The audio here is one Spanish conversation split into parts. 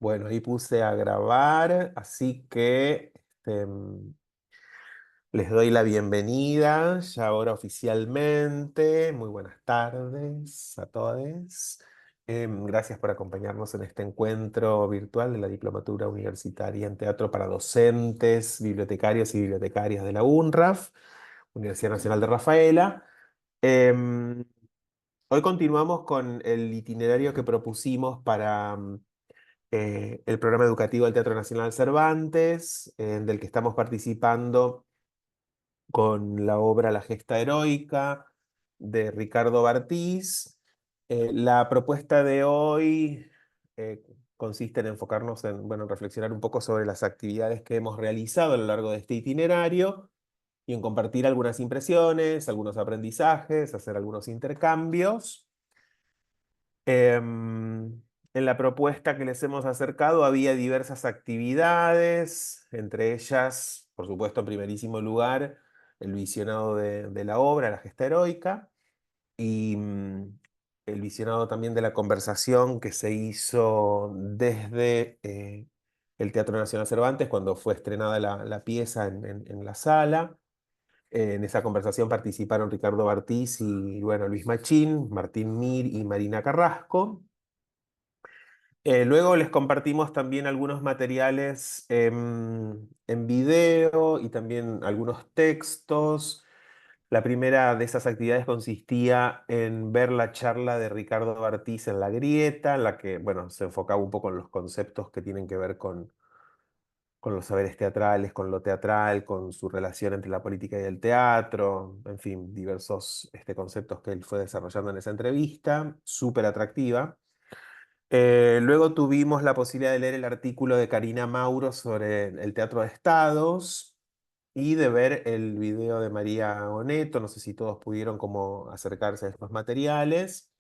Bueno, ahí puse a grabar, así que les doy la bienvenida ya ahora oficialmente. Muy buenas tardes a todos. Gracias por acompañarnos en este encuentro virtual de la Diplomatura Universitaria en Teatro para Docentes, Bibliotecarios y Bibliotecarias de la UNRAF, Universidad Nacional de Rafaela. Em, Hoy continuamos con el itinerario que propusimos para el programa educativo del Teatro Nacional Cervantes, del que estamos participando con la obra La Gesta Heroica de Ricardo Bartís. La propuesta de hoy eh, consiste en enfocarnos en, bueno, en reflexionar un poco sobre las actividades que hemos realizado a lo largo de este itinerario y en compartir algunas impresiones, algunos aprendizajes, hacer algunos intercambios. En la propuesta que les hemos acercado había diversas actividades, entre ellas, por supuesto, en primerísimo lugar, el visionado de la obra, La Gesta Heroica, y el visionado también de la conversación que se hizo desde el Teatro Nacional Cervantes cuando fue estrenada la pieza en la sala. En esa conversación participaron Ricardo Bartís y, bueno, Luis Machín, Martín Mir y Marina Carrasco. Luego les compartimos también algunos materiales en video y también algunos textos. La primera de esas actividades consistía en ver la charla de Ricardo Bartís en La Grieta, en la que, bueno, se enfocaba un poco en los conceptos que tienen que ver con los saberes teatrales, con lo teatral, con su relación entre la política y el teatro, en fin, diversos conceptos que él fue desarrollando en esa entrevista, súper atractiva. Luego tuvimos la posibilidad de leer el artículo de Karina Mauro sobre el teatro de estados y de ver el video de María Oneto. No sé si todos pudieron como acercarse a estos materiales.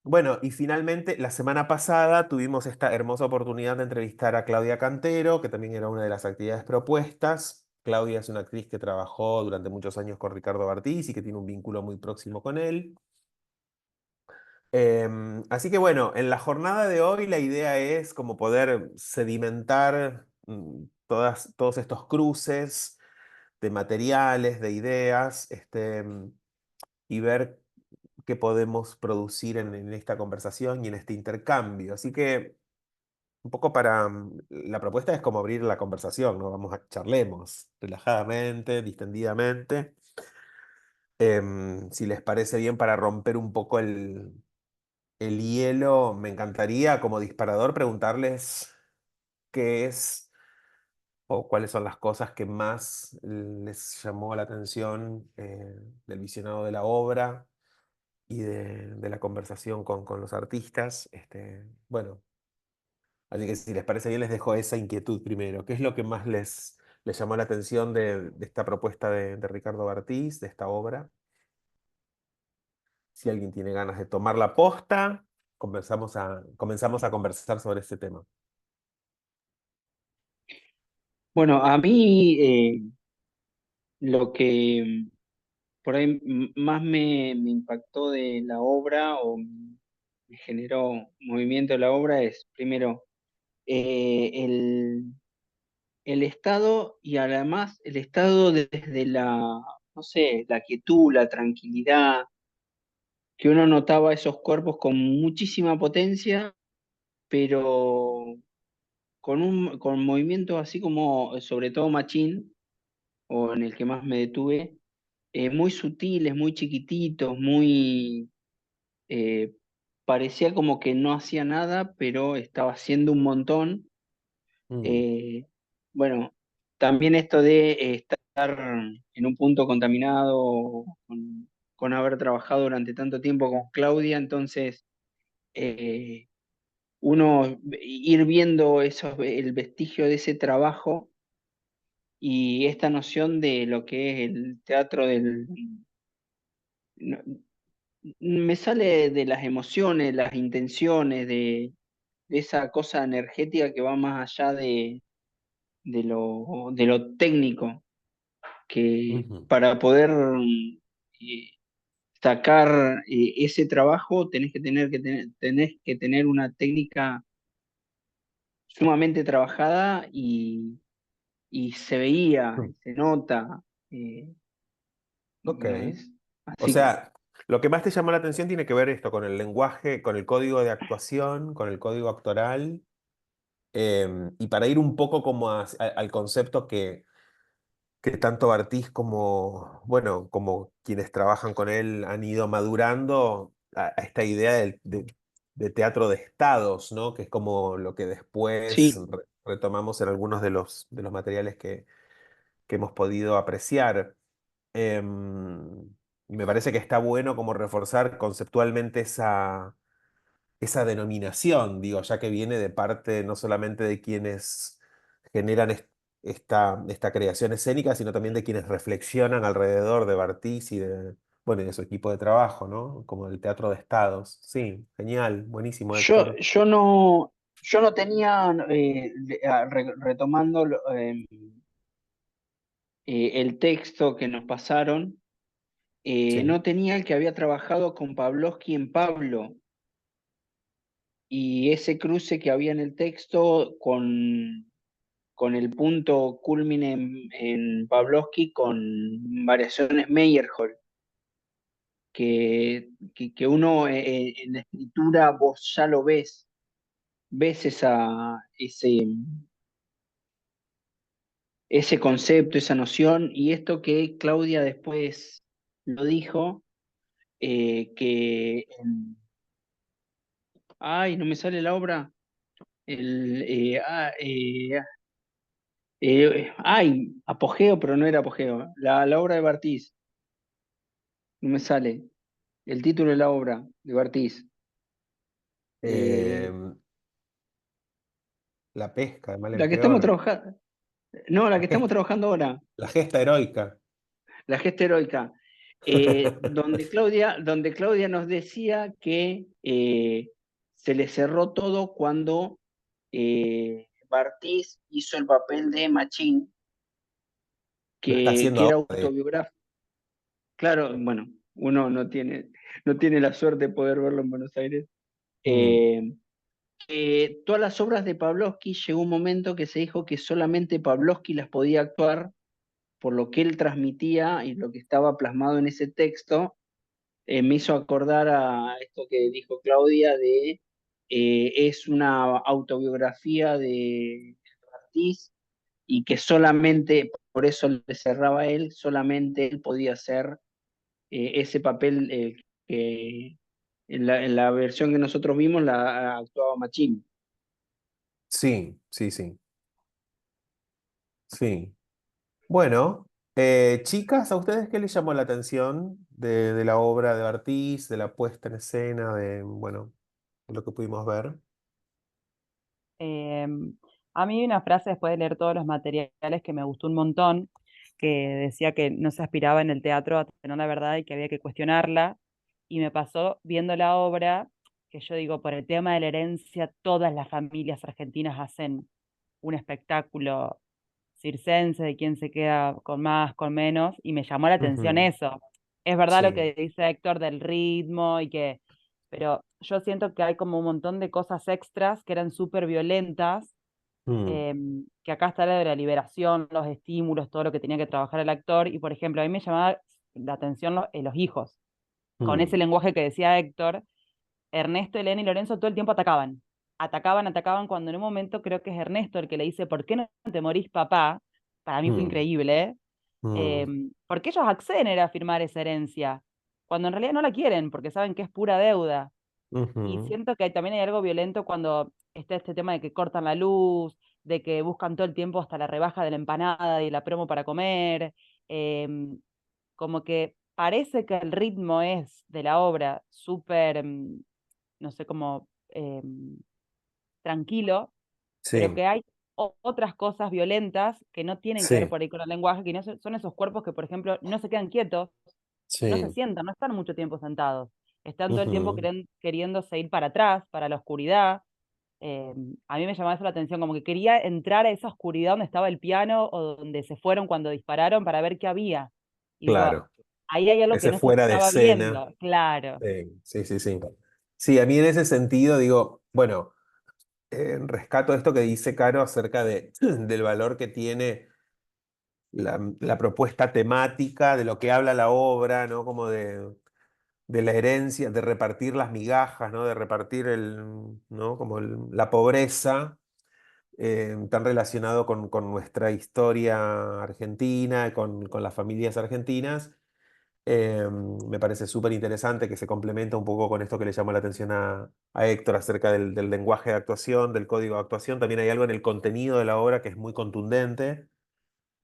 Bueno, y finalmente la semana pasada tuvimos esta hermosa oportunidad de entrevistar a Claudia Cantero, que también era una de las actividades propuestas. Claudia es una actriz que trabajó durante muchos años con Ricardo Bartís y que tiene un vínculo muy próximo con él. Así que bueno, en la jornada de hoy la idea es como poder sedimentar todos estos cruces de materiales, de ideas, y ver qué podemos producir en esta conversación y en este intercambio. Así que un poco la propuesta es como abrir la conversación, ¿no? Vamos a charlemos relajadamente, distendidamente. Si les parece bien, para romper un poco el hielo, me encantaría como disparador preguntarles qué es o cuáles son las cosas que más les llamó la atención del visionado de la obra y de la conversación con los artistas. Bueno, así que si les parece bien, les dejo esa inquietud primero. ¿Qué es lo que más les llamó la atención de esta propuesta de Ricardo Bartís, de esta obra? Si alguien tiene ganas de tomar la posta, comenzamos a conversar sobre este tema. Bueno, a mí lo que por ahí más me impactó de la obra o me generó movimiento de la obra es primero el estado y además el estado desde no sé, la quietud, la tranquilidad, que uno notaba esos cuerpos con muchísima potencia, pero con movimientos así como sobre todo Machín, o en el que más me detuve muy sutiles, muy chiquititos, eh, parecía como que no hacía nada, pero estaba haciendo un montón. Mm, Eh, bueno, también esto de estar en un punto contaminado con haber trabajado durante tanto tiempo con Claudia, entonces eh, uno ir viendo el vestigio de ese trabajo y esta noción de lo que es el teatro no, me sale de las emociones, las intenciones, de esa cosa energética que va más allá de lo técnico, que ujú. para poder sacar ese trabajo, tenés que tener una técnica sumamente trabajada y se veía, Mm. se nota. eh, Ok. bueno, es O así. sea, lo que más te llamó la atención tiene que ver esto con el lenguaje, con el código de actuación, con el código actoral, y para ir un poco como al concepto que tanto Bartís como, bueno, como quienes trabajan con él han ido madurando a esta idea de teatro de estados, ¿no? Que es como lo que después Sí, retomamos en algunos de los materiales que hemos podido apreciar. Y me parece que está bueno como reforzar conceptualmente esa denominación, digo, ya que viene de parte no solamente de quienes generan esta creación escénica, sino también de quienes reflexionan alrededor de Bartís y bueno, y de su equipo de trabajo, ¿no? Como el teatro de estados. Sí, genial, buenísimo, yo, Héctor. yo no, yo no tenía, retomando el texto que nos pasaron, Sí, no tenía el que había trabajado con Pavlovsky en Pablo, y ese cruce que había en el texto con el punto culmine en Pavlovsky con variaciones Meyerhold, que uno en la escritura vos ya lo ves ese concepto, esa noción, y esto que Claudia después lo dijo, ay, no me sale la obra, el, ay, Apogeo, pero no era Apogeo, la obra de Bartiz, no me sale, el título de la obra de Bartiz, Eh, eh, la pesca, de mal en la que estamos peor, trabajando, no, la la que estamos gesta, trabajando ahora, la gesta heroica. la gesta heroica, donde Claudia nos decía que se le cerró todo cuando Bartiz hizo el papel de Machín, Lo está haciendo que era ahora, de hecho. autobiográfico. Claro, bueno, uno no tiene la suerte de poder verlo en Buenos Aires. Mm, Eh, Todas las obras de Pavlovsky llegó un momento que se dijo que solamente Pavlovsky las podía actuar por lo que él transmitía y lo que estaba plasmado en ese texto. Me hizo acordar a esto que dijo Claudia de es una autobiografía de Ortiz y que solamente, por eso le cerraba a él, solamente él podía hacer ese papel que en la versión que nosotros vimos la actuaba Machín. sí, sí, sí, sí. Bueno, chicas, ¿a ustedes qué les llamó la atención de la obra de Bartís, de la puesta en escena, de, bueno, de lo que pudimos ver? Eh, a mí hay una frase después de leer todos los materiales que me gustó un montón, que decía que no se aspiraba en el teatro a tener la verdad y que había que cuestionarla. Y me pasó viendo la obra, que yo digo, por el tema de la herencia, todas las familias argentinas hacen un espectáculo circense de quién se queda con más, con menos, y me llamó la atención Ujú, eso. Es verdad lo sí. que dice Héctor del ritmo y que, pero yo siento que hay como un montón de cosas extras que eran súper violentas, Mm, que acá está la de la liberación, los estímulos, todo lo que tenía que trabajar el actor, y por ejemplo, a mí me llamaba la atención los hijos, con ese mm, lenguaje que decía Héctor. Ernesto, Elena y Lorenzo todo el tiempo atacaban. Atacaban cuando en un momento creo que es Ernesto el que le dice, ¿por qué no te morís, papá? Para mí fue mm, increíble, ¿eh? mm, Porque ellos acceden a firmar esa herencia, cuando en realidad no la quieren, porque saben que es pura deuda. Y ujú, siento que también hay algo violento cuando está este tema de que cortan la luz, de que buscan todo el tiempo hasta la rebaja de la empanada y la promo para comer. em, Como que parece que el ritmo es de la obra súper, no sé cómo, tranquilo, pero sí, que hay otras cosas violentas que no tienen que ver sí, por ahí con el lenguaje, que no son esos cuerpos que, por ejemplo, no se quedan quietos, no se sí. sientan, no están mucho tiempo sentados, están todo el tiempo Ujú, queriéndose ir para atrás, para la oscuridad. Eh, a mí me llamaba eso la atención, como que quería entrar a esa oscuridad donde estaba el piano o donde se fueron cuando dispararon para ver qué había. Y digo, claro. ahí hay algo que ese no se fuera de estaba escena. viendo, claro. Sí, sí, sí, sí. Sí, a mí en ese sentido digo, bueno, rescato esto que dice Caro acerca del valor que tiene la propuesta temática, de lo que habla la obra, ¿no? Como de la herencia, de repartir las migajas, ¿no? De repartir ¿no? Como la pobreza, tan relacionado con nuestra historia argentina, con las familias argentinas. Me parece súper interesante que se complementa un poco con esto que le llamó la atención a Héctor acerca del lenguaje de actuación, del código de actuación. También hay algo en el contenido de la obra que es muy contundente,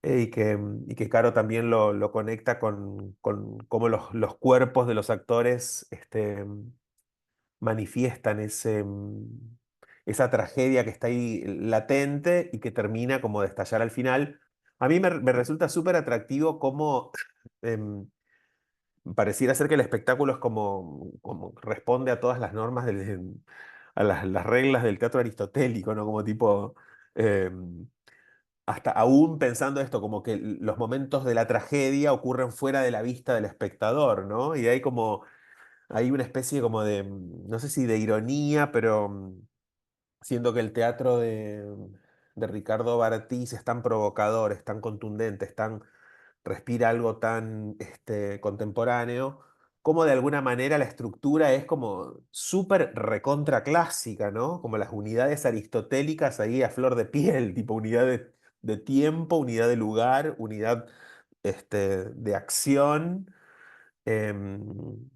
y que Caro también lo conecta con cómo los cuerpos de los actores manifiestan esa tragedia que está ahí latente y que termina como de estallar al final. A mí me resulta súper atractivo cómo em, pareciera ser que el espectáculo es como responde a todas las normas, a las reglas del teatro aristotélico, ¿no? Como tipo, em, hasta aún pensando esto, como que los momentos de la tragedia ocurren fuera de la vista del espectador, ¿no? Y hay una especie como no sé si de ironía, pero siento que el teatro de Ricardo Bartís es tan provocador, es tan contundente, respira algo tan contemporáneo, como de alguna manera la estructura es como súper recontra clásica, ¿no? Como las unidades aristotélicas ahí a flor de piel, tipo unidad de tiempo, unidad de lugar, unidad de acción. em,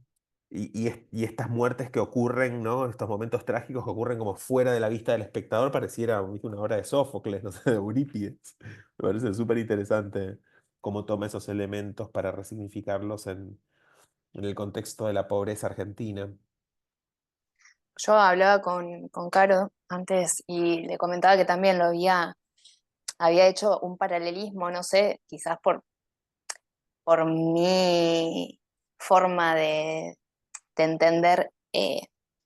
y estas muertes que ocurren, ¿no? Estos momentos trágicos que ocurren como fuera de la vista del espectador, pareciera, ¿viste? Una obra de Sófocles, no sé, de Eurípides. Me parece súper interesante cómo toma esos elementos para resignificarlos en el contexto de la pobreza argentina. Yo hablaba con Caro antes y le comentaba que también había hecho un paralelismo, no sé, quizás por mi forma de entender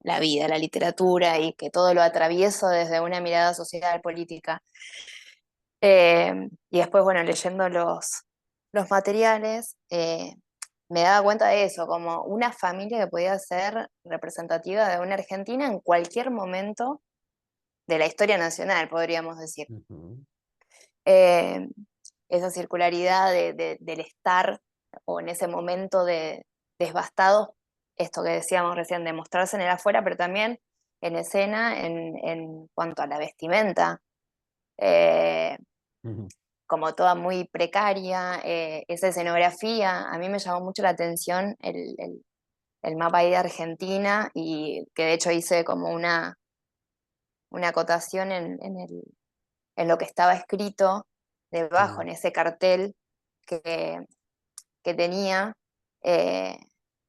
la vida, la literatura y que todo lo atravieso desde una mirada social, política. Y después, bueno, leyendo los materiales, me daba cuenta de eso, como una familia que podía ser representativa de una Argentina en cualquier momento de la historia nacional, podríamos decir. Ujú, Eh, Esa circularidad del estar o en ese momento de devastados, esto que decíamos recién, de mostrarse en el afuera, pero también en escena en cuanto a la vestimenta. Eh, ujú, Como toda muy precaria, esa escenografía, a mí me llamó mucho la atención el mapa ahí de Argentina y que de hecho hice como una acotación en lo que estaba escrito debajo, ujú, en ese cartel que, que tenía eh,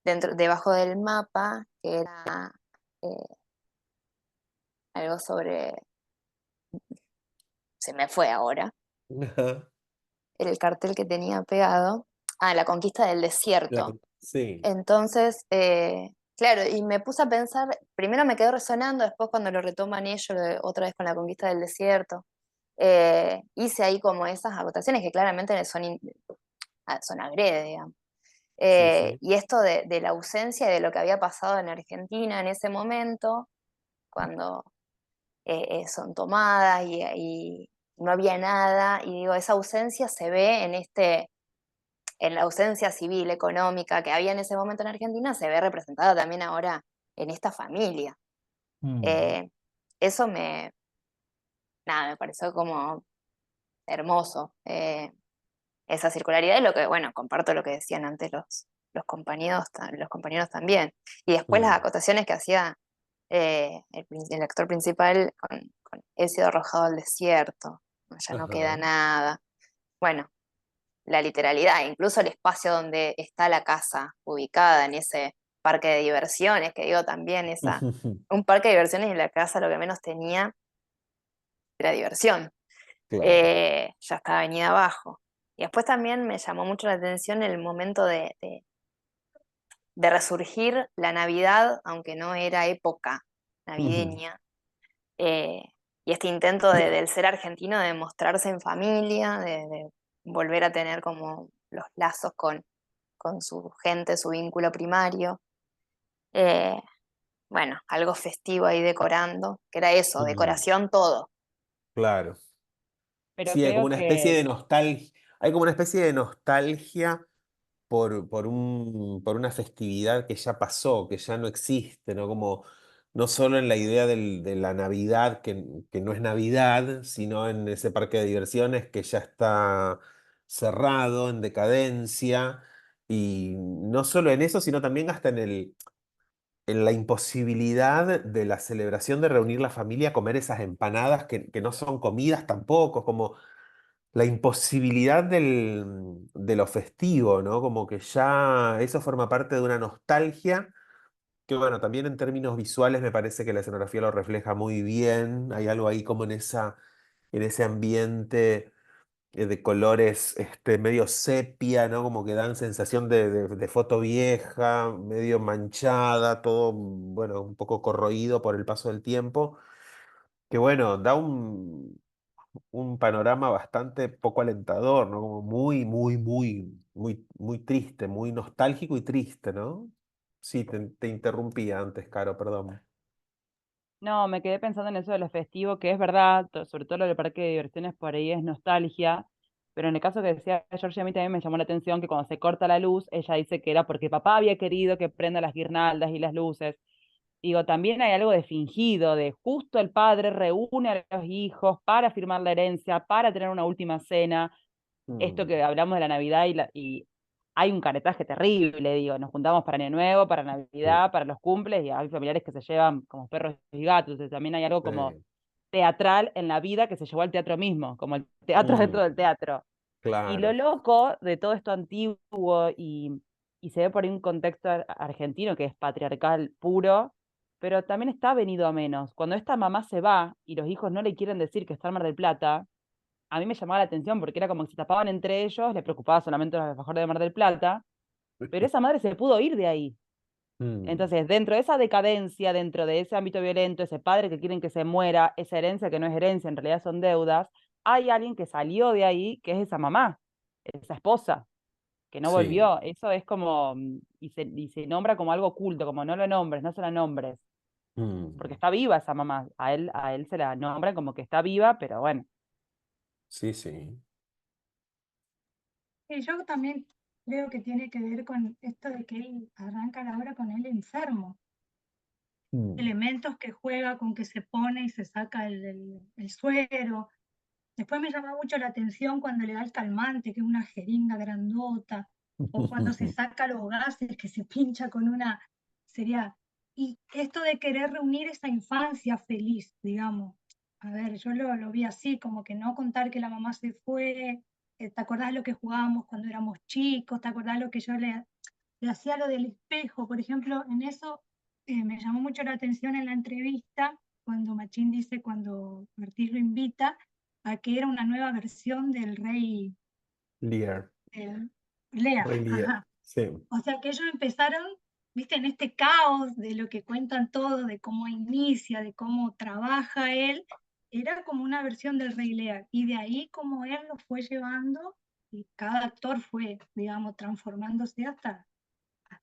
debajo del mapa, que era eh, algo sobre, se me fue ahora, ajá, el cartel que tenía pegado, la conquista del desierto. sí, Entonces, claro, y me puse a pensar, primero me quedó resonando, después cuando lo retoman ellos, otra vez con la conquista del desierto, hice ahí como esas acotaciones que claramente son agrede, digamos. sí, sí. Y esto de la ausencia de lo que había pasado en Argentina en ese momento, cuando son tomadas y no había nada, y digo, esa ausencia se ve en la ausencia civil, económica que había en ese momento en Argentina, se ve representada también ahora en esta familia. Mm. Eh, Eso nada, me pareció como hermoso, esa circularidad y lo que, bueno, comparto lo que decían antes los compañeros también. Y después las Mm. acotaciones que hacía el actor principal con he sido arrojado al desierto, ya no queda Ajá. nada. Bueno, la literalidad, incluso el espacio donde está la casa ubicada en ese parque de diversiones, que digo también un parque de diversiones y la casa lo que menos tenía era diversión. Claro. Ya estaba venida abajo. Y después también me llamó mucho la atención el momento de resurgir la Navidad, aunque no era época Ujú. navideña, eh, y este intento del ser argentino de mostrarse en familia, de volver a tener como los lazos con con su gente, su vínculo primario. Eh, bueno, algo festivo ahí decorando, que era eso, Mm, decoración todo. claro. Pero Sí, hay como creo una especie que de nostalgia, hay como una especie de nostalgia por una festividad que ya pasó, que ya no existe, ¿no? Como no solo en la idea de la Navidad, que no es Navidad, sino en ese parque de diversiones que ya está cerrado, en decadencia, y no solo en eso, sino también hasta en la imposibilidad de la celebración de reunir la familia a comer esas empanadas que no son comidas tampoco, como la imposibilidad de lo festivo, ¿no? Como que ya eso forma parte de una nostalgia que, bueno, también en términos visuales me parece que la escenografía lo refleja muy bien. Hay algo ahí como en ese ambiente de colores medio sepia, ¿no? Como que dan sensación de foto vieja, medio manchada, todo, bueno, un poco corroído por el paso del tiempo. Que bueno, da un panorama bastante poco alentador, ¿no? Como muy triste, muy nostálgico y triste, ¿no? Sí, te interrumpía antes, Caro, perdón. no, me quedé pensando en eso de lo festivo, que es verdad, sobre todo lo del parque de diversiones por ahí es nostalgia, pero en el caso que decía Georgia, a mí también me llamó la atención que cuando se corta la luz, ella dice que era porque papá había querido que prenda las guirnaldas y las luces. Digo, también hay algo de fingido, de justo el padre reúne a los hijos para firmar la herencia, para tener una última cena, esto Mm, que hablamos de la Navidad y hay un caretaje terrible, digo, nos juntamos para Año Nuevo, para sí, Navidad, para los cumples, y hay familiares que se llevan como perros y gatos, entonces también hay algo como sí. teatral en la vida que se llevó al teatro mismo, como el teatro dentro Mm, del teatro. Y lo claro. loco de todo esto antiguo y se ve por ahí un contexto argentino que es patriarcal puro, pero también está venido a menos. Cuando esta mamá se va y los hijos no le quieren decir que está en Mar del Plata, a mí me llamaba la atención porque era como que se tapaban entre ellos, les preocupaba solamente los alfajores de Mar del Plata, pero esa madre se pudo ir de ahí. Mm, Entonces, dentro de esa decadencia, dentro de ese ámbito violento, ese padre que quieren que se muera, esa herencia que no es herencia, en realidad son deudas, hay alguien que salió de ahí, que es esa mamá, esa esposa, que no sí. volvió. Eso es como, y se nombra como algo oculto, como no lo nombres, no se la nombres, porque Mm, está viva esa mamá. A él se la nombran como que está viva, pero bueno. sí, sí. Y yo también creo que tiene que ver con esto de que él arranca la obra con él enfermo, Mm, elementos que juega con que se pone y se saca el suero. Después me llama mucho la atención cuando le da el calmante, que es una jeringa grandota, o cuando se saca los gases, que se pincha con una, sería, y esto de querer reunir esa infancia feliz, digamos. A ver, yo lo vi así, como que no contar que la mamá se fue, ¿te acordás lo que jugábamos cuando éramos chicos? ¿Te acordás lo que yo le hacía lo del espejo? Por ejemplo, en eso me llamó mucho la atención en la entrevista, cuando Machín dice, cuando Ortiz lo invita, a que era una nueva versión del rey Lear. Lear. Rey Lear. Ajá. Sí. O sea que ellos empezaron, viste, en este caos de lo que cuentan todo, de cómo inicia, de cómo trabaja él, era como una versión del Rey Lear. Y de ahí como él lo fue llevando y cada actor fue, digamos, transformándose hasta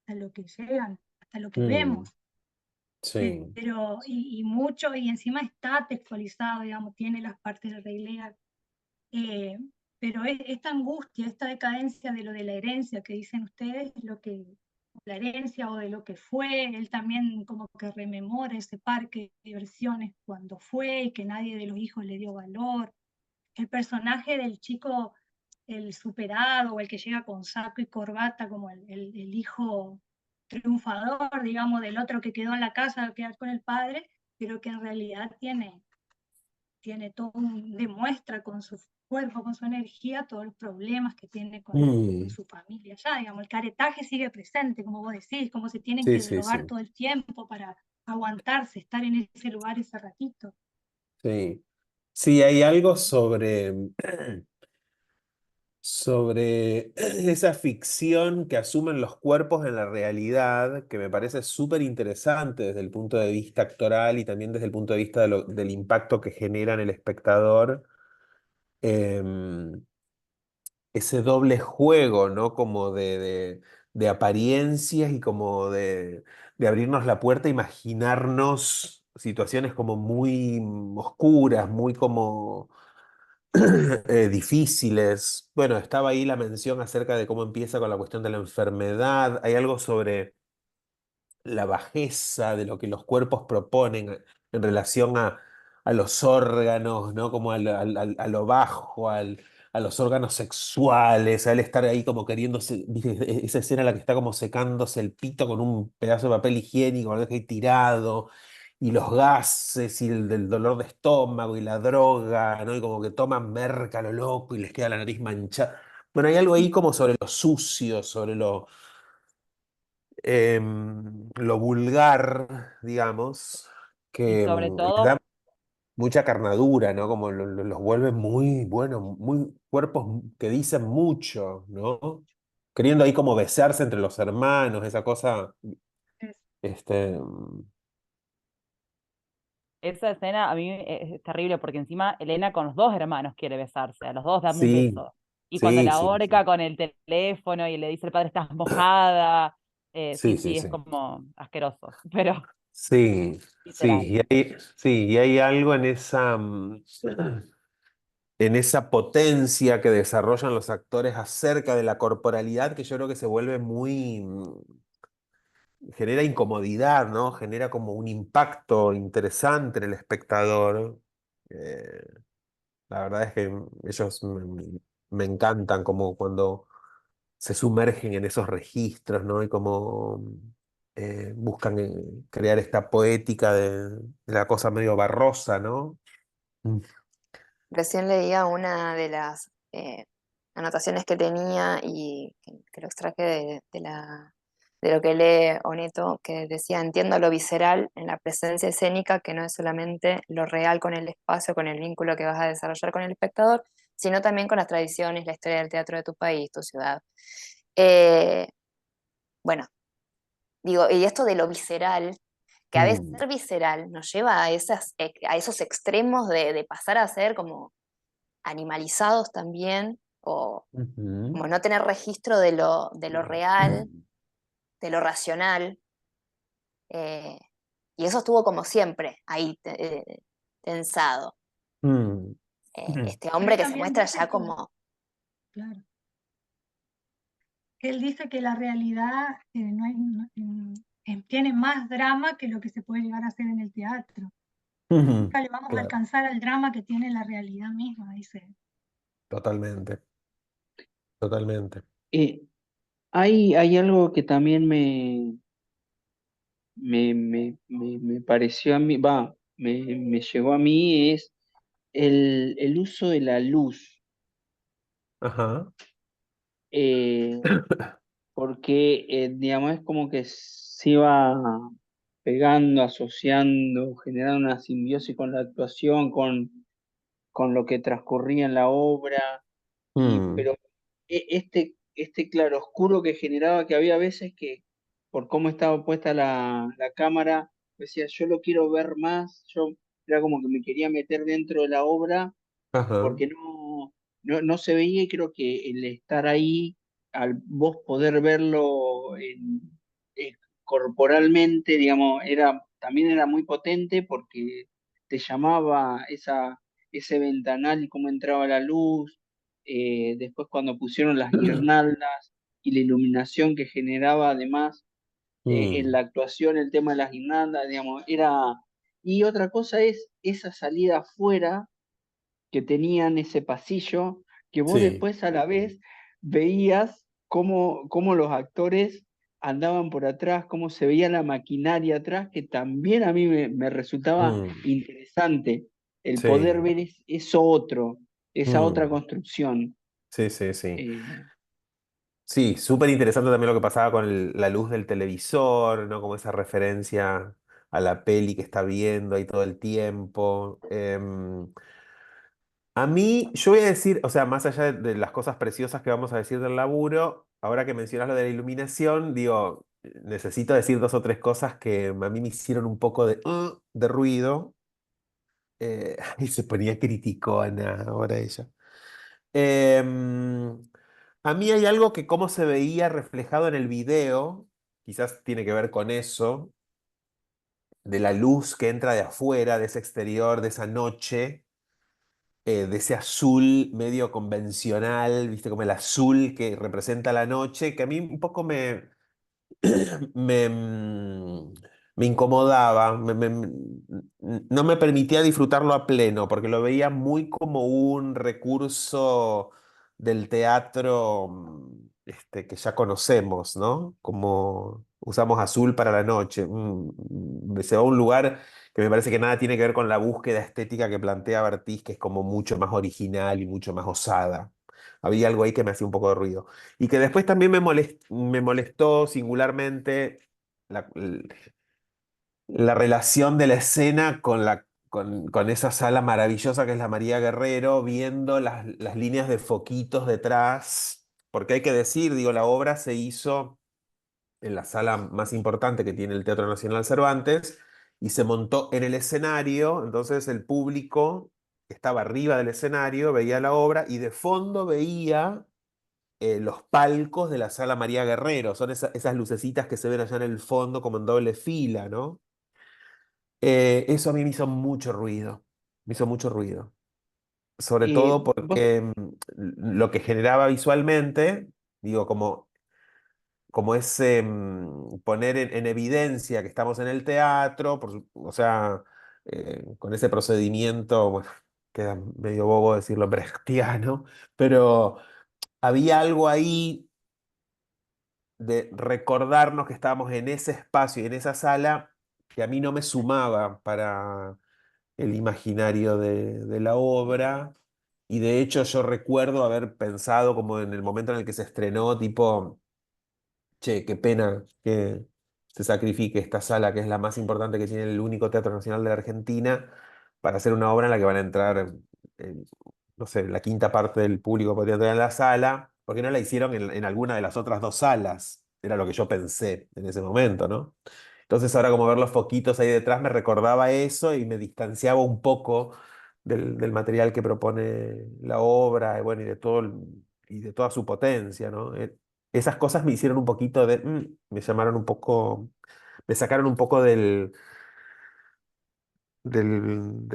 lo que llegan, hasta lo que Mm, vemos. sí. Pero, y mucho, y encima está textualizado, digamos, tiene las partes del Rey Lear. Eh, pero esta angustia, esta decadencia de lo de la herencia que dicen ustedes, lo que, la herencia o de lo que fue, él también como que rememora ese parque de diversiones cuando fue y que nadie de los hijos le dio valor. El personaje del chico, el superado o el que llega con saco y corbata como el hijo triunfador, digamos, del otro que quedó en la casa a quedar con el padre, pero que en realidad tiene todo demuestra con su cuerpo, con su energía, todos los problemas que tiene con Mm, su familia ya, digamos, el caretaje sigue presente, como vos decís, como se tienen sí, que sí, drogar sí. todo el tiempo para aguantarse, estar en ese lugar ese ratito. Sí. Sí, hay algo sobre esa ficción que asumen los cuerpos en la realidad, que me parece súper interesante desde el punto de vista actoral y también desde el punto de vista del impacto que genera en el espectador. Em, ese doble juego, ¿no? Como de apariencias y como de abrirnos la puerta, imaginarnos situaciones como muy oscuras, muy como difíciles. Bueno, estaba ahí la mención acerca de cómo empieza con la cuestión de la enfermedad. Hay algo sobre la bajeza de lo que los cuerpos proponen en relación a los órganos, ¿no? Como a lo bajo, a los órganos sexuales, al estar ahí como queriéndose, ¿viste? Esa escena en la que está como secándose el pito con un pedazo de papel higiénico, lo deja ahí tirado, y los gases, y el del dolor de estómago, y la droga, ¿no? Y como que toman merca a lo loco y les queda la nariz manchada. Bueno, hay algo ahí como sobre lo sucio, sobre lo vulgar, digamos, Y que sobre les da todo, mucha carnadura, ¿no? Como los vuelve muy, bueno, muy cuerpos que dicen mucho, ¿no? Queriendo ahí como besarse entre los hermanos, esa cosa, Es- este, esa escena a mí es terrible porque encima Elena con los dos hermanos quiere besarse, a los dos dan un sí, beso. Y cuando sí, la sí, ahorca sí, con el teléfono y le dice al padre, estás mojada, sí, sí, sí, sí, es sí, como asqueroso, pero sí, sí, literal. sí, y hay algo en en esa potencia que desarrollan los actores acerca de la corporalidad que yo creo que se vuelve muy, genera incomodidad, ¿no? Genera como un impacto interesante en el espectador. Eh, la verdad es que ellos me encantan como cuando se sumergen en esos registros, ¿no? Y como buscan crear esta poética de la cosa medio barrosa, ¿no? Mm. Recién leía una de las anotaciones que tenía y que lo extraje de lo que lee Oneto, que decía, entiendo lo visceral en la presencia escénica, que no es solamente lo real con el espacio, con el vínculo que vas a desarrollar con el espectador, sino también con las tradiciones, la historia del teatro de tu país, tu ciudad. Eh, bueno, digo, y esto de lo visceral, que a veces Mm. ser visceral nos lleva a, a esos extremos de pasar a ser como animalizados también, o Ujú. como no tener registro de lo real, de lo racional. eh, y eso estuvo como siempre ahí tensado. Mm. Este Él hombre que se también muestra dice ya que, como, claro, él dice que la realidad no tiene más drama que lo que se puede llegar a hacer en el teatro. Ujú. Nunca le vamos a Claro, alcanzar al drama que tiene la realidad misma, dice. totalmente, totalmente. Eh, hay algo que también me pareció a mí, me llegó a mí, es el uso de la luz. Ajá. eh, Porque, digamos, es como que se iba pegando, asociando, generando una simbiosis con la actuación, con lo que transcurría en la obra, Mm. pero este claroscuro que generaba, que había veces que, por cómo estaba puesta la cámara, decía, yo lo quiero ver más, yo era como que me quería meter dentro de la obra Ajá. porque no se veía y creo que el estar ahí, al vos poder verlo eh, corporalmente, digamos, también era muy potente porque te llamaba ese ventanal y cómo entraba la luz, después cuando pusieron las guirnaldas y la iluminación que generaba además en Mm. la actuación, el tema de las guirnaldas, digamos, era... Y otra cosa es esa salida afuera que tenían ese pasillo, que vos Sí. después a la vez veías cómo los actores andaban por atrás, cómo se veía la maquinaria atrás, que también a mí me resultaba Mm. interesante el poder Sí. ver eso otro, esa otra Mm. construcción. Sí, sí, sí. Eh, Sí, súper interesante también lo que pasaba con la luz del televisor, ¿no? Como esa referencia a la peli que está viendo ahí todo el tiempo. A mí, yo voy a decir, o sea, más allá de las cosas preciosas que vamos a decir del laburo, ahora que mencionas lo de la iluminación, digo, necesito decir dos o tres cosas que a mí me hicieron un poco de ruido. Y se ponía criticona ahora ella. Em, A mí hay algo que cómo se veía reflejado en el video, quizás tiene que ver con eso, de la luz que entra de afuera, de ese exterior, de esa noche, de ese azul medio convencional, viste, como el azul que representa la noche, que a mí un poco me, me incomodaba, no me permitía disfrutarlo a pleno, porque lo veía muy como un recurso del teatro que ya conocemos, ¿no? Como usamos azul para la noche. Se va a un lugar que me parece que nada tiene que ver con la búsqueda estética que plantea Bartís, que es como mucho más original y mucho más osada. Había algo ahí que me hacía un poco de ruido. Y que después también me molestó singularmente la, la relación de la escena con esa sala maravillosa que es la María Guerrero, viendo las líneas de foquitos detrás, porque hay que decir, digo, la obra se hizo en la sala más importante que tiene el Teatro Nacional Cervantes y se montó en el escenario, entonces el público estaba arriba del escenario, veía la obra y de fondo veía los palcos de la Sala María Guerrero, son esas lucecitas que se ven allá en el fondo como en doble fila, ¿no? Eso a mí me hizo mucho ruido, me hizo mucho ruido, sobre todo Vos, porque lo que generaba visualmente, digo, como ese poner en evidencia que estamos en el teatro, o sea, con ese procedimiento, bueno, queda medio bobo decirlo brechtiano, pero había algo ahí de recordarnos que estábamos en ese espacio y en esa sala que a mí no me sumaba para el imaginario de la obra. Y de hecho yo recuerdo haber pensado como en el momento en el que se estrenó, tipo, che, qué pena que se sacrifique esta sala que es la más importante que tiene el único Teatro Nacional de la Argentina para hacer una obra en la que van a entrar, eh, no sé, la quinta parte del público podría entrar en la sala, porque no la hicieron en alguna de las otras dos salas. Era lo que yo pensé en ese momento, ¿no? Entonces ahora como ver los foquitos ahí detrás me recordaba eso y me distanciaba un poco del material que propone la obra y bueno, y de toda su potencia, ¿no? Esas cosas me hicieron un poquito me llamaron un poco, me sacaron un poco del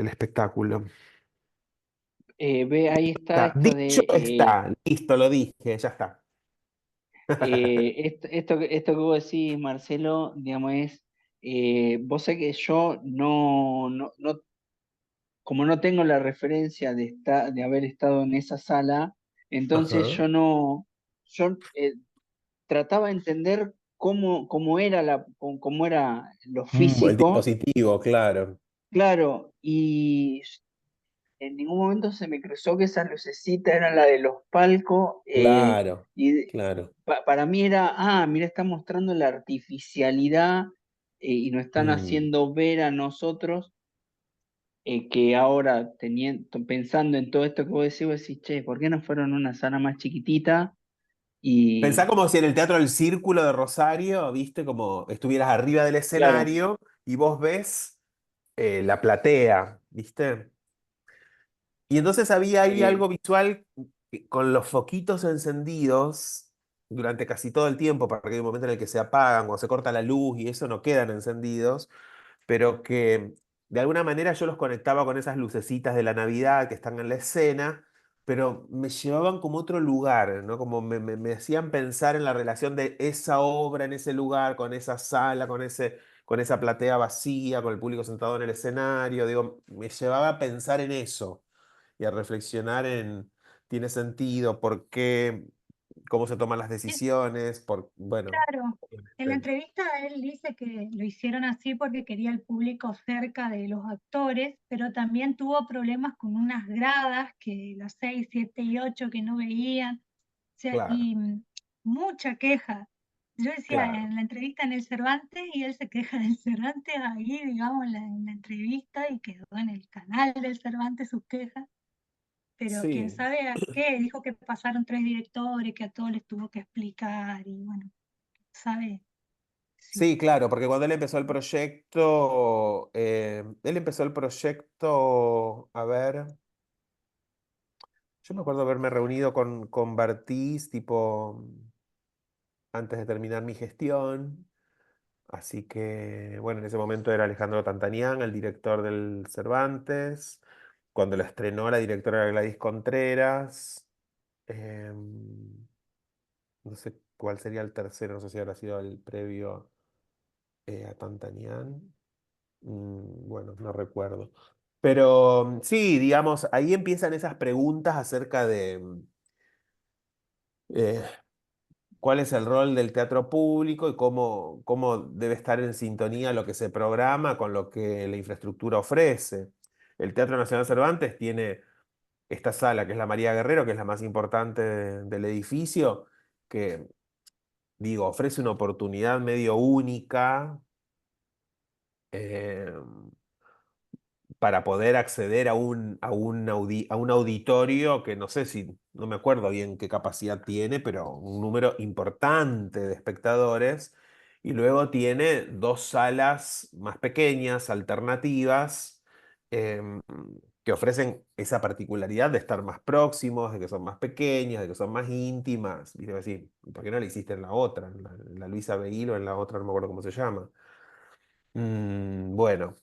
espectáculo. ve, ahí está esto Dicho de está, listo, lo dije, ya está. esto que vos decís, Marcelo, digamos, vos sé que yo como no tengo la referencia de haber estado en esa sala, entonces Ajá. yo trataba de entender cómo era cómo era lo El físico, dispositivo, claro. claro, y en ningún momento se me cruzó que esas lucecitas eran la de los palcos, Claro, y claro. para mí era, mira, está mostrando la artificialidad, y nos están Mm. haciendo ver a nosotros, que ahora pensando en todo esto que vos decís, che, ¿por qué no fueron a una sala más chiquitita? Pensá Y como si en el Teatro del Círculo de Rosario, viste, como estuvieras arriba del claro, escenario y vos ves la platea, ¿viste? Y entonces había ahí eh, algo visual con los foquitos encendidos durante casi todo el tiempo, porque hay un momento en el que se apagan o se corta la luz y eso no quedan encendidos, pero que de alguna manera yo los conectaba con esas lucecitas de la Navidad que están en la escena, pero me llevaban como a otro lugar, ¿no? Como me hacían pensar en la relación de esa obra en ese lugar, con esa sala, con esa platea vacía, con el público sentado en el escenario, digo, me llevaba a pensar en eso y a reflexionar en, ¿tiene sentido? ¿Por qué? ¿Cómo se toman las decisiones? Bueno, Claro, en la obviamente. entrevista él dice que lo hicieron así porque quería el público cerca de los actores, pero también tuvo problemas con unas gradas que las 6, 7 y 8 que no veían, o sea, Claro, y mucha queja. Yo decía claro. en la entrevista en el Cervantes y él se queja del Cervantes ahí, digamos, en la entrevista y quedó en el canal del Cervantes sus quejas, pero quién Sí. sabe a qué, dijo que pasaron 3 directores, que a todos les tuvo que explicar y bueno, sabe. Sí. Sí, claro, porque cuando él empezó el proyecto, a ver, Yo me acuerdo haberme reunido con Bartiz, tipo, antes de terminar mi gestión. Así que, bueno, en ese momento era Alejandro Tantanián, el director del Cervantes. Cuando lo estrenó, la directora era Gladys Contreras. Em, no sé cuál sería el tercero, no sé si habrá sido el previo a Tantanián. Bueno, no recuerdo. Pero sí, digamos, ahí empiezan esas preguntas acerca de eh, cuál es el rol del teatro público y cómo debe estar en sintonía lo que se programa con lo que la infraestructura ofrece. El Teatro Nacional Cervantes tiene esta sala, que es la María Guerrero, que es la más importante del edificio, que, digo, ofrece una oportunidad medio única. eh, para poder acceder a un auditorio que no sé si, no me acuerdo bien qué capacidad tiene, pero un número importante de espectadores. Y luego tiene dos salas más pequeñas, alternativas, em, que ofrecen esa particularidad de estar más próximos, de que son más pequeñas, de que son más íntimas. Y te voy a decir, ¿por qué no la hiciste en la otra? En la Luisa Beil o en la otra, no me acuerdo cómo se llama. Bueno.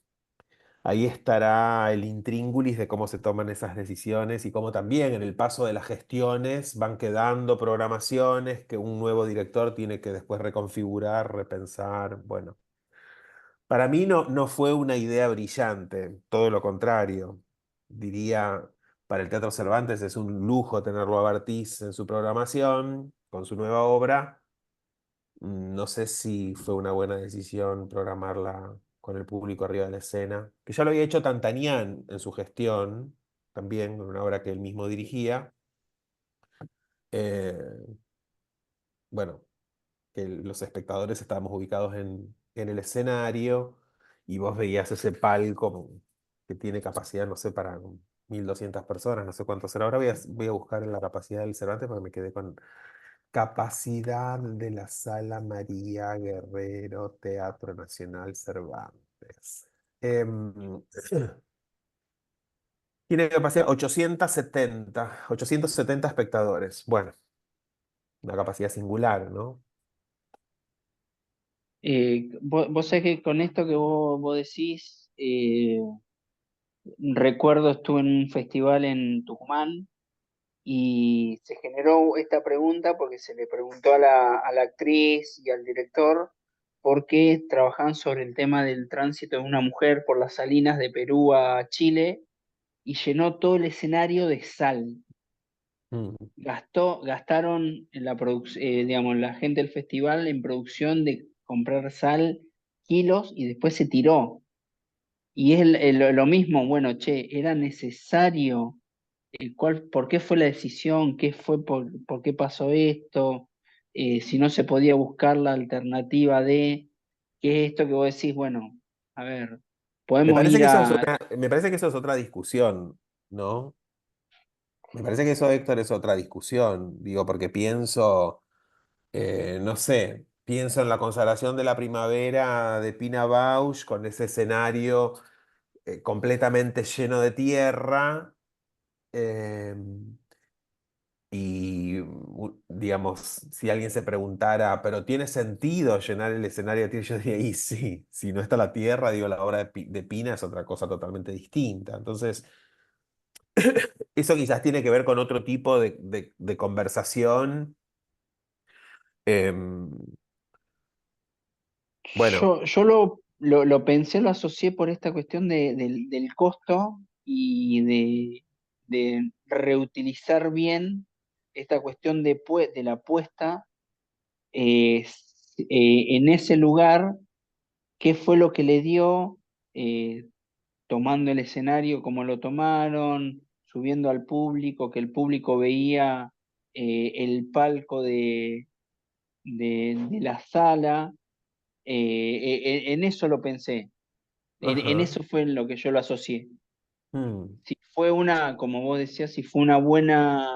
Ahí estará el intríngulis de cómo se toman esas decisiones y cómo también en el paso de las gestiones van quedando programaciones que un nuevo director tiene que después reconfigurar, repensar. Bueno, para mí no fue una idea brillante, todo lo contrario. Diría, para el Teatro Cervantes es un lujo tenerlo a Bartiz en su programación, con su nueva obra. No sé si fue una buena decisión programarla con el público arriba de la escena, que ya lo había hecho Tantanián en su gestión, también con una obra que él mismo dirigía. Eh, bueno, que los espectadores estábamos ubicados en el escenario y vos veías ese palco que tiene capacidad, no sé, para 1.200 personas, no sé cuánto será. Ahora voy a buscar la capacidad del Cervantes porque me quedé con capacidad de la Sala María Guerrero, Teatro Nacional Cervantes. Em, Tiene capacidad 870 espectadores. Bueno, una capacidad singular, ¿no? Vos sabés que con esto que vos decís, recuerdo estuve en un festival en Tucumán y se generó esta pregunta porque se le preguntó a la actriz y al director por qué trabajaban sobre el tema del tránsito de una mujer por las salinas de Perú a Chile y llenó todo el escenario de sal. Mm, Gastaron en la digamos, la gente del festival en producción de comprar sal, kilos, y después se tiró. Y es lo mismo, bueno, che, era necesario, ¿por qué fue la decisión? ¿Qué fue por qué pasó esto? Si no se podía buscar la alternativa de, ¿qué es esto que vos decís? Bueno, a ver, Me podemos parece ir que eso es a... me parece que eso es otra discusión, ¿no? Me parece que eso, Héctor, es otra discusión. Digo, porque pienso, no sé, pienso en la consagración de la primavera de Pina Bausch con ese escenario completamente lleno de tierra. eh, y, digamos, si alguien se preguntara, ¿pero tiene sentido llenar el escenario de tierra? Yo diría, y sí, si no está la tierra, digo, la obra de Pina es otra cosa totalmente distinta. Entonces, eso quizás tiene que ver con otro tipo de conversación. Em, bueno, Yo lo pensé, lo asocié por esta cuestión del costo y de reutilizar bien esta cuestión de la puesta en ese lugar, qué fue lo que le dio, eh, tomando el escenario como lo tomaron, subiendo al público, que el público veía el palco de la sala. En eso lo pensé, en ajá. eso fue en lo que yo lo asocié. mm, Si fue como vos decías, si fue una buena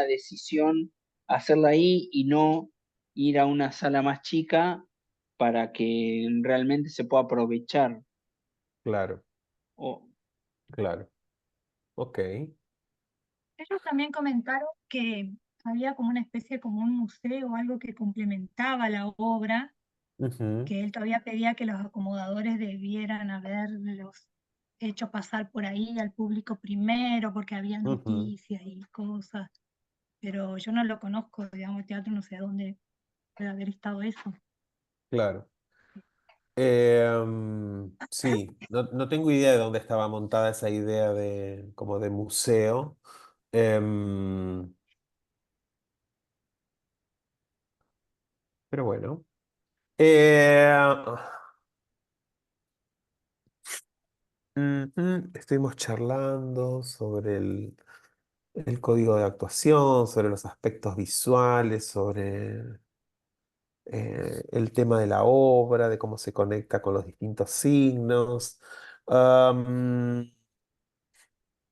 decisión hacerla ahí y no ir a una sala más chica para que realmente se pueda aprovechar. claro, O, claro. Ok. Ellos también comentaron que había como una especie, como un museo o algo que complementaba la obra, Ujú, que él todavía pedía que los acomodadores debieran haberlos hecho pasar por ahí al público primero, porque había ujú, noticias y cosas, pero yo no lo conozco, digamos, el teatro, no sé dónde puede haber estado eso. claro. Sí, no tengo idea de dónde estaba montada esa idea de como de museo. Em, pero bueno. Eh, Estuvimos charlando sobre el código de actuación, sobre los aspectos visuales, sobre el tema de la obra, de cómo se conecta con los distintos signos. Am,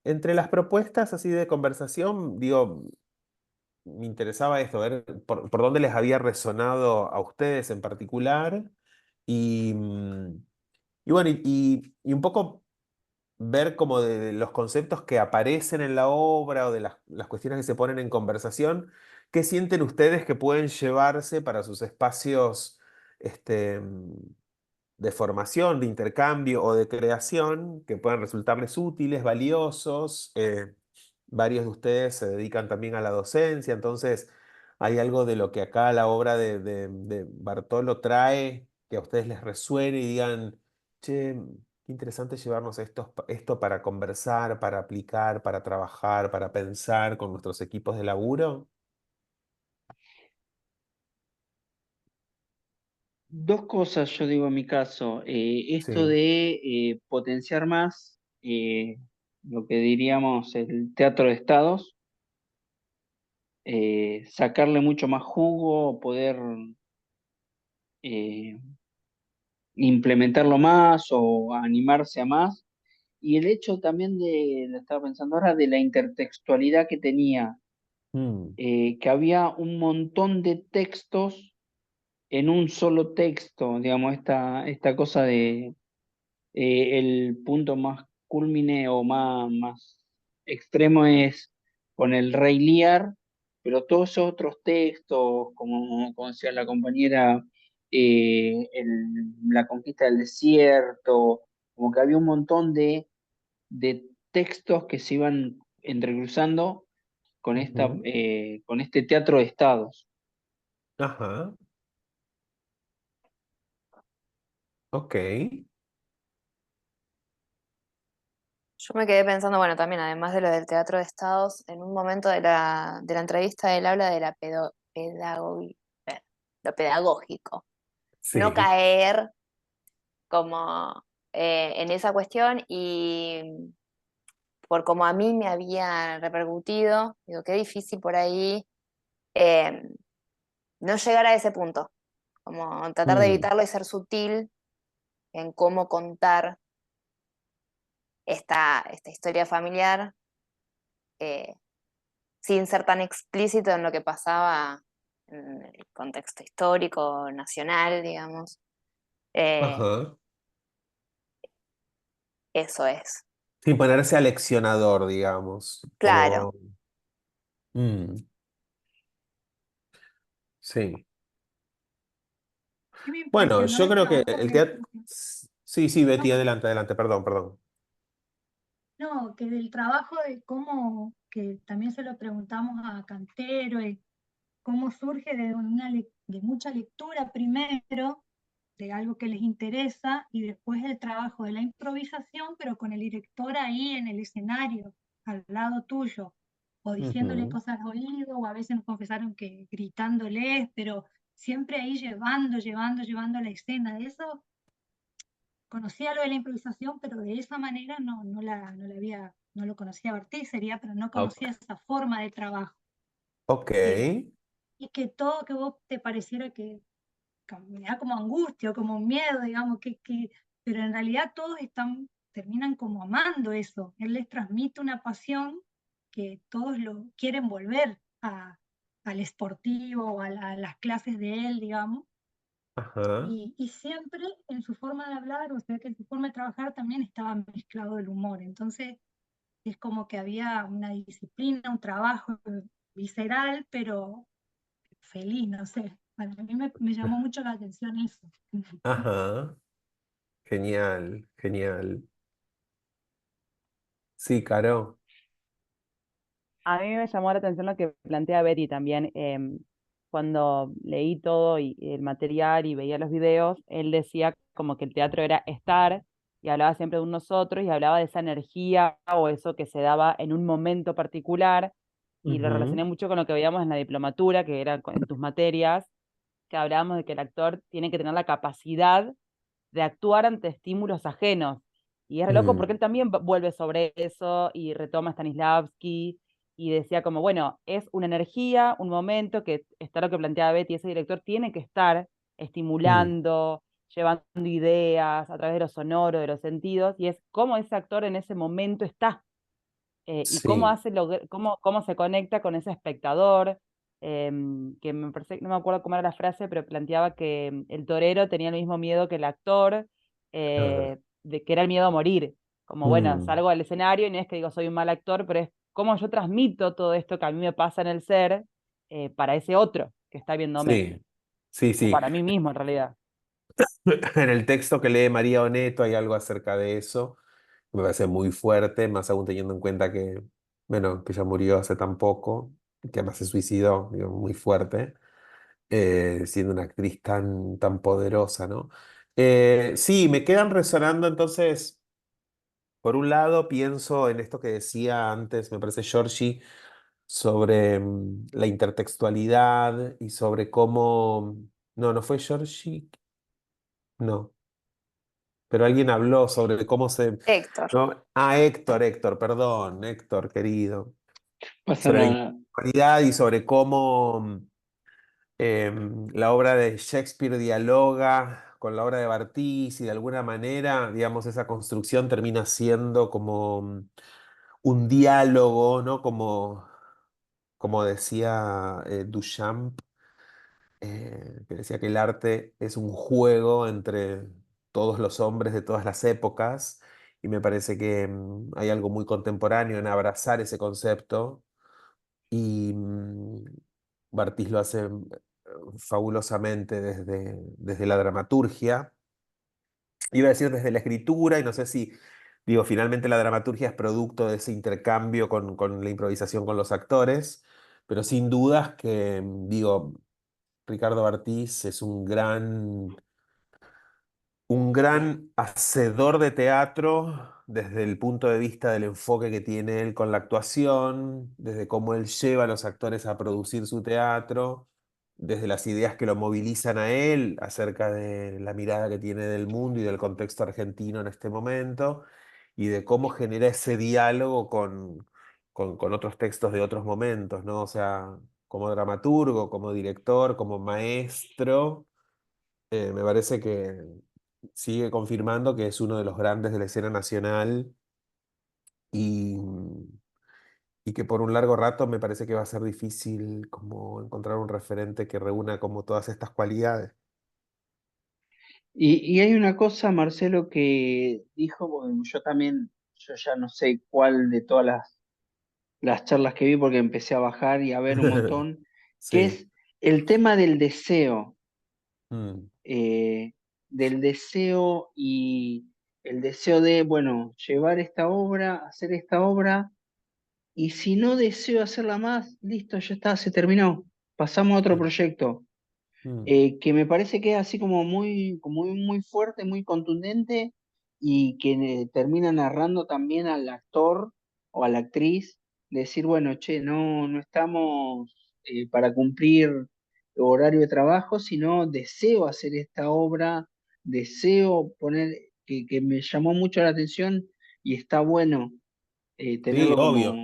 Entre las propuestas así de conversación, digo, me interesaba esto, ver por dónde les había resonado a ustedes en particular y, y bueno, y un poco ver como de los conceptos que aparecen en la obra o de las cuestiones que se ponen en conversación, ¿qué sienten ustedes que pueden llevarse para sus espacios de formación, de intercambio o de creación que puedan resultarles útiles, valiosos? Varios de ustedes se dedican también a la docencia, entonces hay algo de lo que acá la obra de Bartolo trae que a ustedes les resuene y digan, che, qué interesante llevarnos esto para conversar, para aplicar, para trabajar, para pensar con nuestros equipos de laburo. Dos cosas yo digo en mi caso. Esto Sí. de potenciar más lo que diríamos el teatro de estados, sacarle mucho más jugo, poder eh, implementarlo más o animarse a más. Y el hecho también de, lo estaba pensando ahora, de la intertextualidad que tenía, Mm, que había un montón de textos en un solo texto, digamos, esta cosa de el punto más culmine o más extremo es con el Rey Lear, pero todos esos otros textos, como decía la compañera, la conquista del desierto, como que había un montón de textos que se iban entrecruzando ujú. con este teatro de estados. Ajá, ok. Yo me quedé pensando, bueno, también además de lo del teatro de estados, en un momento de la entrevista él habla de la lo pedagógico, no Sí. caer como en esa cuestión y por como a mí me había repercutido, digo, qué difícil por ahí eh, no llegar a ese punto, como tratar de Mm, evitarlo y ser sutil en cómo contar esta historia familiar eh, sin ser tan explícito en lo que pasaba en el contexto histórico, nacional, digamos. Eh, ajá. Eso es. Sin ponerse aleccionador, digamos. Claro. Como. Mm, sí. Y me Bueno, impresionó yo el creo que trabajo el que, teatro. Sí, sí, no, Betty, adelante, adelante, perdón, perdón. no, que del trabajo de cómo, que también se lo preguntamos a Cantero, cómo surge de mucha lectura primero, de algo que les interesa, y después el trabajo de la improvisación, pero con el director ahí en el escenario, al lado tuyo, o diciéndole Ujú, cosas al oído, o a veces nos confesaron que gritándoles, pero siempre ahí llevando la escena. De eso conocía lo de la improvisación, pero de esa manera no lo conocía a Ortiz, sería, pero no ok. conocía esa forma de trabajo. Ok, Eh, y que todo que vos te pareciera que me da como angustia o como miedo, digamos, pero en realidad todos terminan como amando eso. Él les transmite una pasión que todos lo quieren volver al esportivo o a las clases de él, digamos. ajá. Y siempre en su forma de hablar, o sea que en su forma de trabajar también estaba mezclado el humor. Entonces, Es como que había una disciplina, un trabajo visceral, pero feliz, no sé. Bueno, a mí me llamó mucho la atención eso. Ajá, genial, genial. Sí, Caro. A mí me llamó la atención lo que plantea Betty también. Cuando leí todo y el material y veía los videos, él decía como que el teatro era estar y hablaba siempre de un nosotros y hablaba de esa energía o eso que se daba en un momento particular y lo Ujú, relacioné mucho con lo que veíamos en la diplomatura, que era en tus materias, que hablábamos de que el actor tiene que tener la capacidad de actuar ante estímulos ajenos. Y es re loco porque mm, él también vuelve sobre eso y retoma a Stanislavski y decía como, bueno, es una energía, un momento que está lo que planteaba Betty, ese director tiene que estar mm, estimulando, llevando ideas a través de lo sonoro, de los sentidos, y es cómo ese actor en ese momento está y cómo sí, cómo se conecta con ese espectador, que me parece, no me acuerdo cómo era la frase, pero planteaba que el torero tenía el mismo miedo que el actor, ah, de que era el miedo a morir. Como bueno, mm, salgo al escenario y no es que digo soy un mal actor, pero es cómo yo transmito todo esto que a mí me pasa en el ser para ese otro que está viéndome, sí, sí, o sí. para mí mismo en realidad. En el texto que lee María Oneto hay algo acerca de eso. Me parece muy fuerte, más aún teniendo en cuenta que, bueno, que ella murió hace tan poco, que además se suicidó, digo, muy fuerte, siendo una actriz tan, tan poderosa, ¿no? Sí, me quedan resonando entonces, por un lado, pienso en esto que decía antes, me parece Giorgi, sobre la intertextualidad y sobre cómo... No, no fue Giorgi, no, pero alguien habló sobre cómo se... Héctor. ¿no? Ah, Héctor, Héctor, perdón, Héctor, querido. Pasa Sobre la nada. intertextualidad y sobre cómo la obra de Shakespeare dialoga con la obra de Barthes y de alguna manera, digamos, esa construcción termina siendo como un diálogo, ¿no? Como decía Duchamp, que decía que el arte es un juego entre todos los hombres de todas las épocas, y me parece que hay algo muy contemporáneo en abrazar ese concepto, y Barthes lo hace fabulosamente desde la dramaturgia. Iba a decir desde la escritura, y no sé si, digo, finalmente la dramaturgia es producto de ese intercambio con la improvisación con los actores, pero sin dudas que, digo, Ricardo Bartís es un gran hacedor de teatro desde el punto de vista del enfoque que tiene él con la actuación, desde cómo él lleva a los actores a producir su teatro, desde las ideas que lo movilizan a él acerca de la mirada que tiene del mundo y del contexto argentino en este momento, y de cómo genera ese diálogo con otros textos de otros momentos, ¿no? O sea, como dramaturgo, como director, como maestro, me parece que sigue confirmando que es uno de los grandes de la escena nacional, y, y que por un largo rato me parece que va a ser difícil como encontrar un referente que reúna como todas estas cualidades. Y hay una cosa, Marcelo, que dijo, bueno, yo también, yo ya no sé cuál de todas las charlas que vi, porque empecé a bajar y a ver un montón, que Sí. es el tema Mm, eh, del deseo y el deseo de, bueno, llevar esta obra, hacer esta obra, y si no deseo hacerla más, listo, ya está, se terminó, pasamos a otro sí. proyecto. Mm, Que me parece que es así como muy fuerte, muy contundente y que termina narrando también al actor o a la actriz, decir, bueno, che, no estamos para cumplir horario de trabajo, sino deseo hacer esta obra, deseo poner, que me llamó mucho la atención y está bueno sí, tenerlo como, obvio.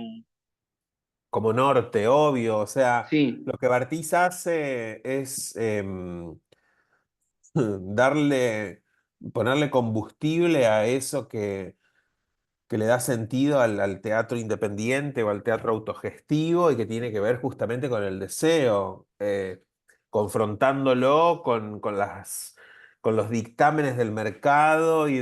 Como norte, obvio. O sea, sí, lo que Bartiz hace es darle, ponerle combustible a eso que le da sentido al teatro independiente o al teatro autogestivo, y que tiene que ver justamente con el deseo, confrontándolo con las con los dictámenes del mercado y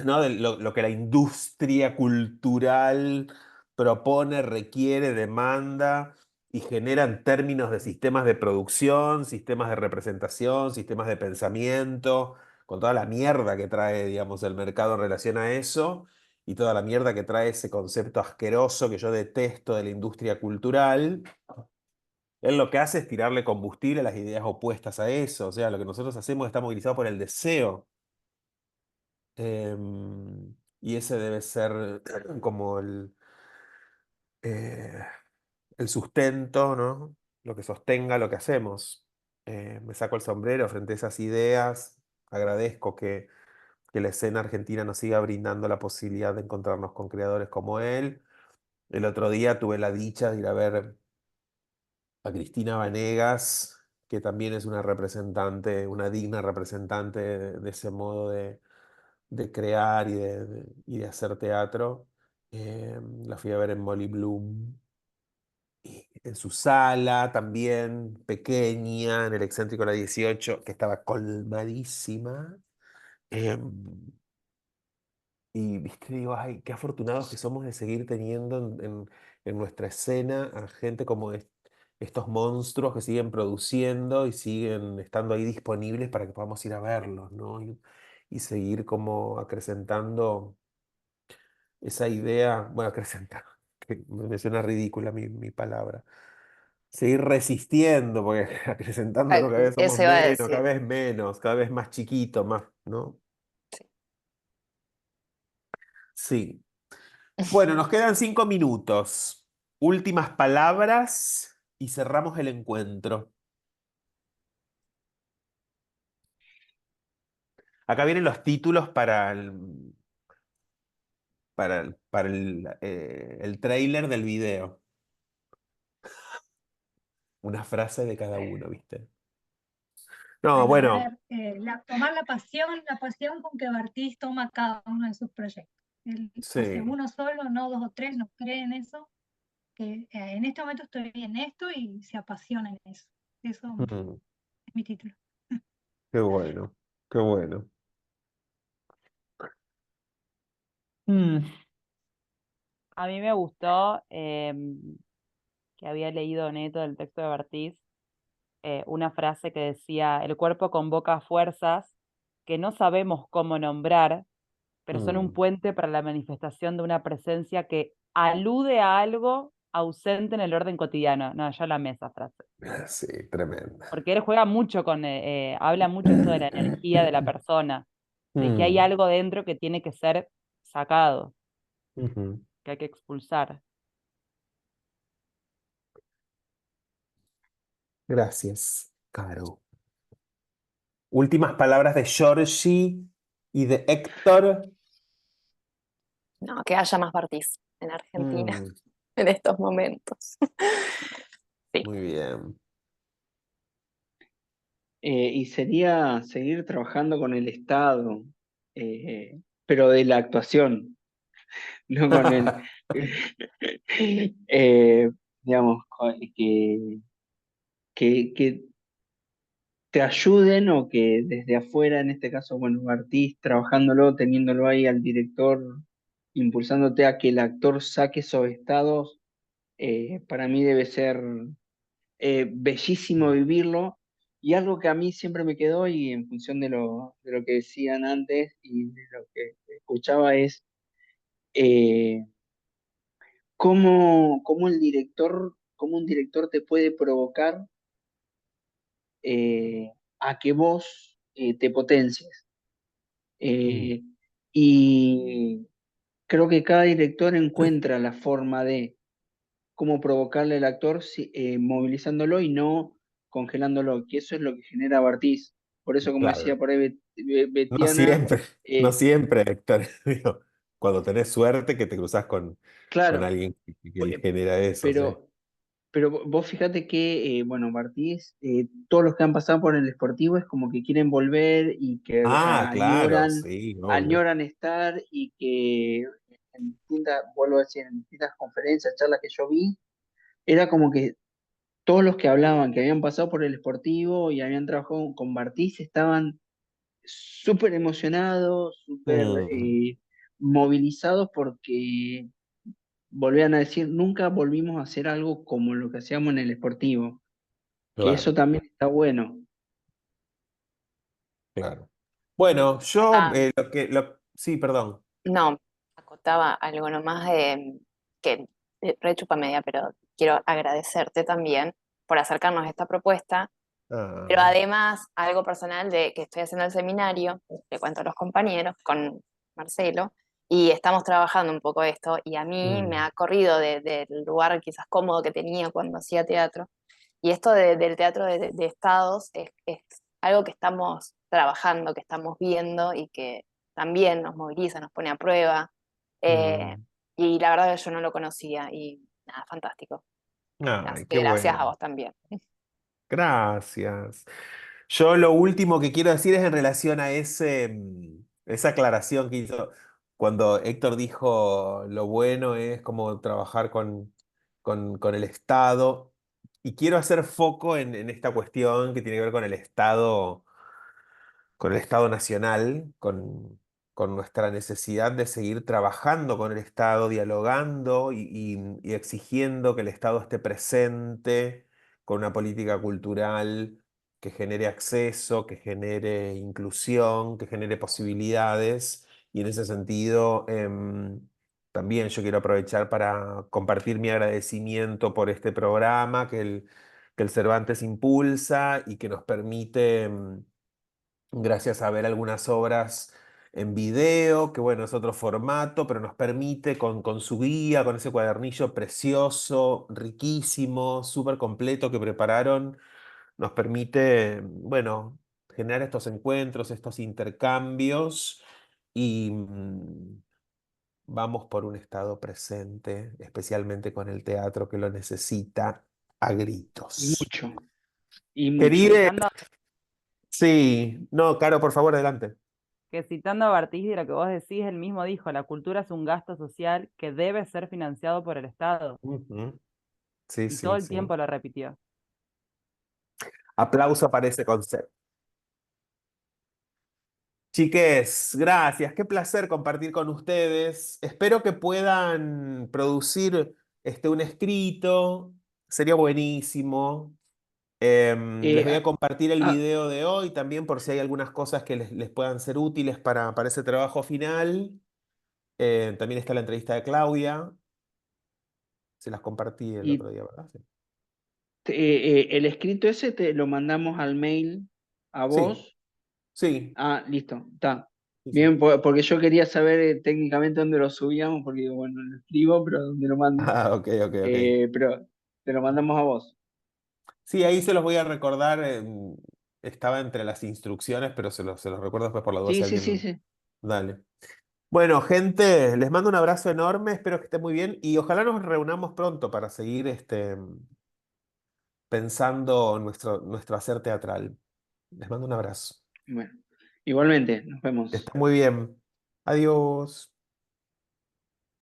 ¿no? de lo que la industria cultural propone, requiere, demanda y genera en términos de sistemas de producción, sistemas de representación, sistemas de pensamiento, con toda la mierda que trae, digamos, el mercado en relación a eso y toda la mierda que trae ese concepto asqueroso que yo detesto de la industria cultural. Él lo que hace es tirarle combustible a las ideas opuestas a eso. O sea, lo que nosotros hacemos está movilizado por el deseo. Y ese debe ser como eh, el sustento, ¿no? Lo que sostenga lo que hacemos. Me saco el sombrero frente a esas ideas. Agradezco que la escena argentina nos siga brindando la posibilidad de encontrarnos con creadores como él. El otro día tuve la dicha de ir a ver a Cristina Vanegas, que también es una representante, una digna representante de ese modo de crear y de hacer teatro. La fui a ver en Molly Bloom, y en su sala también, pequeña, en el Excéntrico La 18, que estaba colmadísima. Em, Y viste, digo, ay, qué afortunados que somos de seguir teniendo en nuestra escena a gente como estos monstruos que siguen produciendo y siguen estando ahí disponibles para que podamos ir a verlos, ¿no? Y seguir como acrecentando esa idea, bueno, acrecentar, que me suena ridícula mi palabra. Seguir resistiendo, porque acrecentando cada vez somos Eso iba a menos, cada decir. vez menos, cada vez más chiquito, más, ¿no? Sí. Bueno, nos quedan 5 minutos. Últimas palabras y cerramos el encuentro. Acá vienen los títulos para el tráiler del video. Una frase de cada uno, ¿viste? No, Bueno, a bueno, ver, tomar la pasión con que Bartiz toma cada uno de sus proyectos. Él hace sí. uno solo, no dos o tres, no cree en eso, que en este momento estoy en esto y se apasiona en eso. Eso Mm, es mi título. qué bueno, qué bueno. Mm, A mí me gustó que había leído Neto del texto de Bartiz, una frase que decía: el cuerpo convoca fuerzas que no sabemos cómo nombrar, pero son un mm. puente para la manifestación de una presencia que alude a algo ausente en el orden cotidiano. No, yo la amé esa frase. Sí, tremenda. Porque él juega mucho habla mucho esto de la energía de la persona, de que hay Mm, algo dentro que tiene que ser sacado, ujú. que hay que expulsar. Gracias, Caro. Últimas palabras de Georgie y de Héctor. No, que haya más Bartiz en Argentina Mm, en estos momentos. Sí. muy bien. Y sería seguir trabajando con el Estado, pero de la actuación, no con el, eh, digamos, que te ayuden o que desde afuera, en este caso, bueno, Bartiz, trabajándolo, teniéndolo ahí al director, impulsándote a que el actor saque esos estados, para mí debe ser bellísimo vivirlo. Y algo que a mí siempre me quedó y en función de lo que decían antes y de lo que escuchaba es eh, cómo el director, cómo un director te puede provocar a que vos te potencies. Mm, Eh, y creo que cada director encuentra la forma de cómo provocarle al actor movilizándolo y no congelándolo, que eso es lo que genera Bartiz. Por eso, como decía claro. por ahí No Betiana, siempre, no eh, siempre, Héctor. Digo, cuando tenés suerte que te cruzas con claro, alguien que pu- genera eso, sí. pero, pero vos fíjate que, bueno, Bartiz, todos los que han pasado por el Sportivo es como que quieren volver y que Ah, claro, añoran, sí, obvio. añoran estar y que vuelvo a decir, en distintas conferencias, charlas que yo vi, era como que todos los que hablaban, que habían pasado por el Sportivo y habían trabajado con Bartiz, estaban súper emocionados, súper Mm, movilizados porque volvían a decir, nunca volvimos a hacer algo como lo que hacíamos en el Sportivo, que eso claro, también está bueno. claro. Bueno, yo Ah, sí, perdón. no, acotaba algo nomás de que re chupa media, pero quiero agradecerte también por acercarnos a esta propuesta, pero Ah, además algo personal de que estoy haciendo el seminario, le cuento a los compañeros con Marcelo, y estamos trabajando un poco esto, y a mí me mm, ha corrido del lugar quizás cómodo que tenía cuando hacía teatro, y esto del teatro de estados es algo que estamos trabajando, que estamos viendo y que también nos moviliza, nos pone a prueba. eh, mm. y la verdad que yo no lo conocía y nada, fantástico. Ay, Así qué que gracias a bueno. vos también. Gracias. Yo lo último que quiero decir es en relación a esa aclaración que hizo cuando Héctor dijo lo bueno es como trabajar con el Estado. Y quiero hacer foco en esta cuestión que tiene que ver con el Estado nacional, con nuestra necesidad de seguir trabajando con el Estado, dialogando y exigiendo que el Estado esté presente con una política cultural que genere acceso, que genere inclusión, que genere posibilidades. Y en ese sentido, también yo quiero aprovechar para compartir mi agradecimiento por este programa que el Cervantes impulsa y que nos permite gracias a ver algunas obras en video, que bueno, es otro formato, pero nos permite con su guía, con ese cuadernillo precioso, riquísimo, súper completo que prepararon, nos permite, bueno, generar estos encuentros, estos intercambios y vamos por un estado presente, especialmente con el teatro que lo necesita a Y gritos. mucho, y mucho. Querida, Citando, sí, no, Caro, por favor, adelante. que citando a Barthes de lo que vos decís, él mismo dijo, la cultura es un gasto social que debe ser financiado por el Estado. Ujú. Sí, Y todo sí, el sí. tiempo lo repitió. Aplauso para ese concepto. Chiques, gracias. Qué placer compartir con ustedes. Espero que puedan producir un escrito. Sería buenísimo. Les Eh, voy a compartir el ah, video de hoy también por si hay algunas cosas que les puedan ser útiles para ese trabajo final. También está la entrevista de Claudia. Se las compartí el y otro día, ¿verdad? el escrito ese te lo mandamos al mail a Sí, vos. sí, Ah, listo, está. sí, sí. Bien, porque yo quería saber técnicamente dónde lo subíamos, porque digo, bueno, lo escribo, pero dónde lo mando. Ah, ok, ok, ok. Pero te lo mandamos a vos. Sí, ahí se los voy a recordar. Estaba entre las instrucciones, pero se los recuerdo después por la duda si Sí, sí, sí, alguien. sí. Dale. Bueno, gente, les mando un abrazo enorme. Espero que estén muy bien y ojalá nos reunamos pronto para seguir pensando en nuestro hacer teatral. Les mando un abrazo. Bueno, igualmente, nos Que vemos. estén muy bien. Adiós.